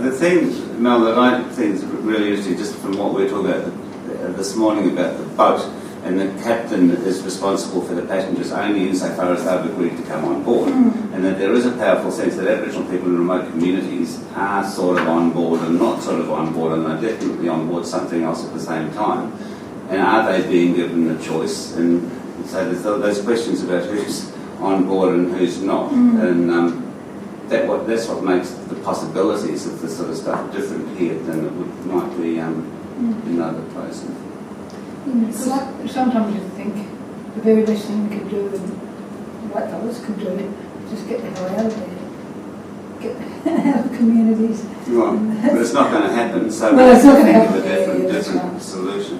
The thing, Mel, that I think is really interesting, just from what we were talking about this morning about the boat, and the captain is responsible for the passengers only insofar as they've agreed to come on board, and that there is a powerful sense that Aboriginal people in remote communities are sort of on board and not sort of on board, and they're definitely on board something else at the same time. And are they being given the choice? And so there's those questions about who's on board and who's not, and that's what makes the possibilities of this sort of stuff different here than it might be in other places. Sometimes you think the very best thing we could do, and white fellas could do it, just get the hell out of there, get out of communities. Right, but it's not going to happen, so Well, it's not we gonna have to think of a happen, different right. solution.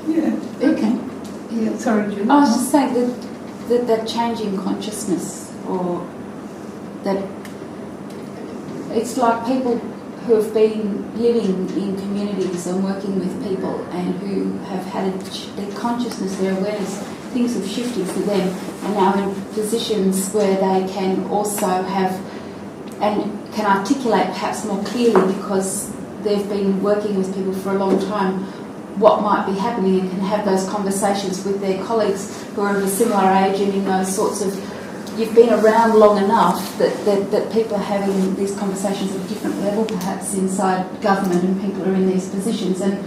Yeah. Okay. Yeah. Sorry, Julie. I was just saying that changing consciousness, or that it's like people who have been living in communities and working with people and who have had their consciousness, their awareness, things have shifted for them and now in positions where they can also have and can articulate perhaps more clearly because they've been working with people for a long time what might be happening and can have those conversations with their colleagues who are of a similar age and in those sorts of you've been around long enough that people are having these conversations at a different level perhaps inside government and people are in these positions and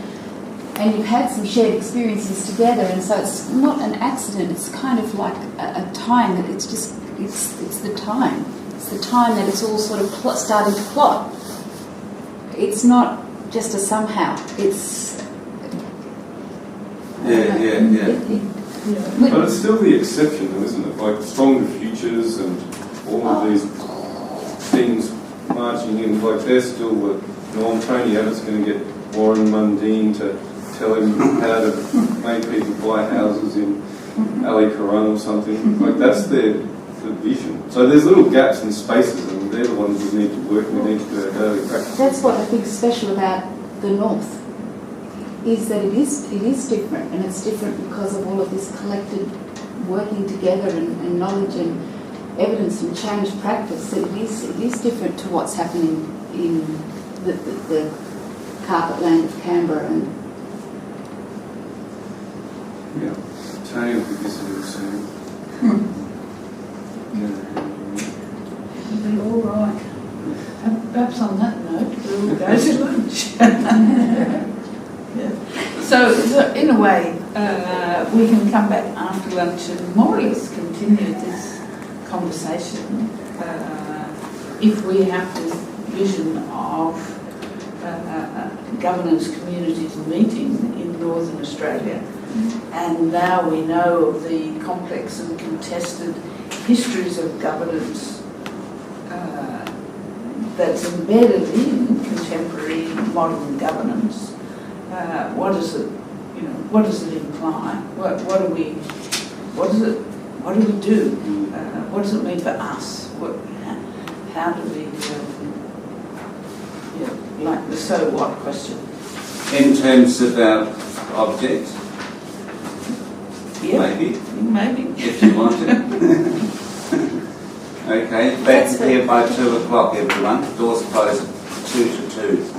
you've had some shared experiences together and so it's not an accident, it's kind of like a time that it's the time. It's the time that it's all sort of starting to plot. It's not just a somehow, it's... But it's still the exception, though, isn't it? Like stronger futures and all of these things marching in, like they're still the norm. Tony Abbott's going to get Warren Mundine to tell him how to make people buy houses in Ali Karan or something. Like that's their vision. So there's little gaps and spaces, and they're the ones we need to work. We need to do our daily practice. That's what I think is special about the North. Is that it is different, and it's different because of all of this collected working together and knowledge and evidence and changed practice. That it is different to what's happening in the carpet land of Canberra. And Yeah, Tony will be visiting soon. It'll be all right. And perhaps on that note, we'll go to lunch. Yeah. So in a way, we can come back after lunch and more or less continue this conversation if we have this vision of governance communities meeting in Northern Australia. And now we know of the complex and contested histories of governance that's embedded in contemporary modern governance. What does it, what does it imply? What do we do? What does it mean for us? How do we, like the so what question? In terms of our object, Yeah, maybe. if you want to. Okay, back here by 2 o'clock, everyone. Doors close at 2 to 2.